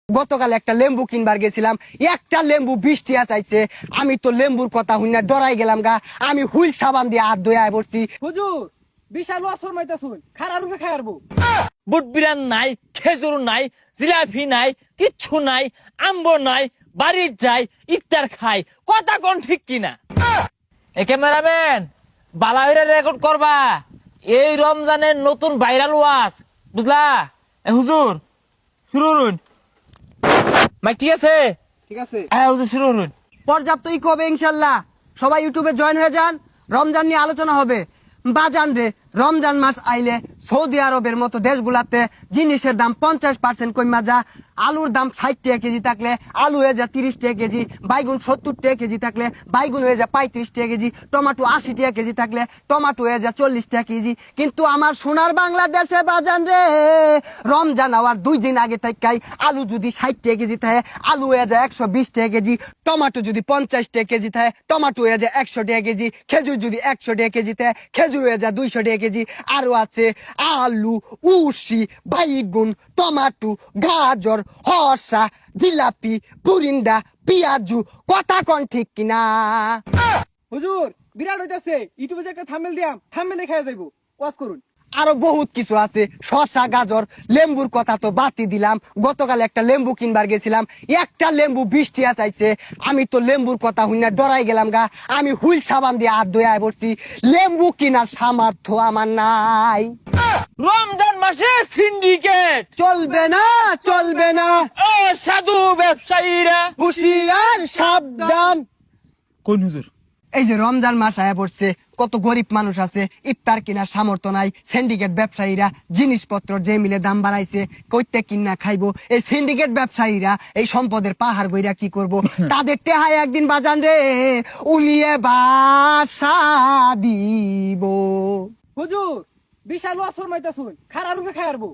গতকাল একটা লেম্বু কিনবার গেছিলাম, একটা লেম্বু 20 টাকা চাইছে। আমি তো লেম্বুর কথা শুনে ডরাই গেলাম গা। আমি হুইল সাবান দিয়ে হাত ধুয়ে পড়ছি। হুজুর বিশাল ওয়াজ ফরমাইতাছুন, খারাপ রূপে খায়ারবো। বুট বিরান নাই, খেজুর নাই, জিলাপি নাই, কিচ্ছু নাই, আম্বর নাই, বাড়ির যাই ইফতার খাই। কথা কোন ঠিক কিনা? এ ক্যামেরাম্যান, বালাইরা রেকর্ড করবা। এই রমজানের নতুন ভাইরাল ওয়াজ, বুঝলা? এ হুজুর শুরু করুন। ভাই ঠিক আছে? ঠিক আছে, হ্যাঁ হুজুর শুরু করুন। পর্যাপ্ত ইক হবে ইনশাল্লাহ। সবাই ইউটিউবে জয়েন হয়ে যান, রমজান নিয়ে আলোচনা হবে। বাজান রে, রমজান মাস আইলে সৌদি আরবের মতো দেশগুলাতে জিনিসের দাম 50% কইমা যা। আলুর দাম 60 টাকা কেজি থাকলে আলু হয়ে যা 30 টাকা কেজি, বাইগুন 70 টাকা কেজি থাকলে বাইগুন হয়ে যা 35 টাকা কেজি, টমেটো 80 টাকা কেজি থাকলে টমেটো হয়ে যা 40 টাকা কেজি। কিন্তু আমার সোনার বাংলাদেশে বাজান রে, রমজান হওয়ার 2 দিন আগে থাকাই আলু যদি 60 টাকা কেজি থাকে আলু হয়ে যায় 120 টাকা কেজি, টমেটো যদি 50 টাকা কেজি থাকে টমেটো হয়ে যায় 100 টাকা কেজি, খেজুর যদি 100 টাকা কেজি থাকে খেজুর হয়ে যায় 200 টাকা কেজি। আরো আছে আলু, উশি, বাইগুন, টমেটো, গাজর, হসা, জিলাপি, পুরিন্দা, পিয়াজু। কথা কোন ঠিক কিনা? হুজুর বিরাট হইতাছে। ইউটিউবে যে একটা থাম্বনেল দিয়াম, থাম্বনেলে খায়া যাইবো। ওয়াজ করুন। আরো বহুত কিছু আছে, শসা, গাজর, লেম্বুর কথা তো বাতি দিলাম। গতকাল একটা লেম্বু কিনবার গেছিলাম, একটা লেম্বু 20 টাকা চাইছে। আমি তো লেম্বুর কথা শুনে ডরাই গেলাম গা। আমি হুইল সাবান দিয়ে হাত ধুয়ে পড়ছি। লেম্বু কিনার সামর্থ্য আমার নাই। রমজান মাসে সিন্ডিকেট চলবে না, চলবে না, ও সাধু ব্যবসায়ীরা। হুঁশিয়ার সাবধান। কোন হুজুর? এই যে রমজান মাস আয়া পড়ছে, কত গরিব মানুষ আছে, ইফতার কেনার সামর্থ্য নাই। সিন্ডিকেট ব্যবসায়ীরা জিনিসপত্র যে মিলে দাম বাড়াইছে, কইতে কিনা খাইবো। এই সিন্ডিকেট ব্যবসায়ীরা এই সম্পদের পাহাড় গইরা কি করব? তাদের টেহায় একদিন বাজান রে উলিয়ে বাসা দিব। হুজুর বিশাল ওয়াজ ফরমাইতাছুন, খারাপ রূপে খায়ারবো।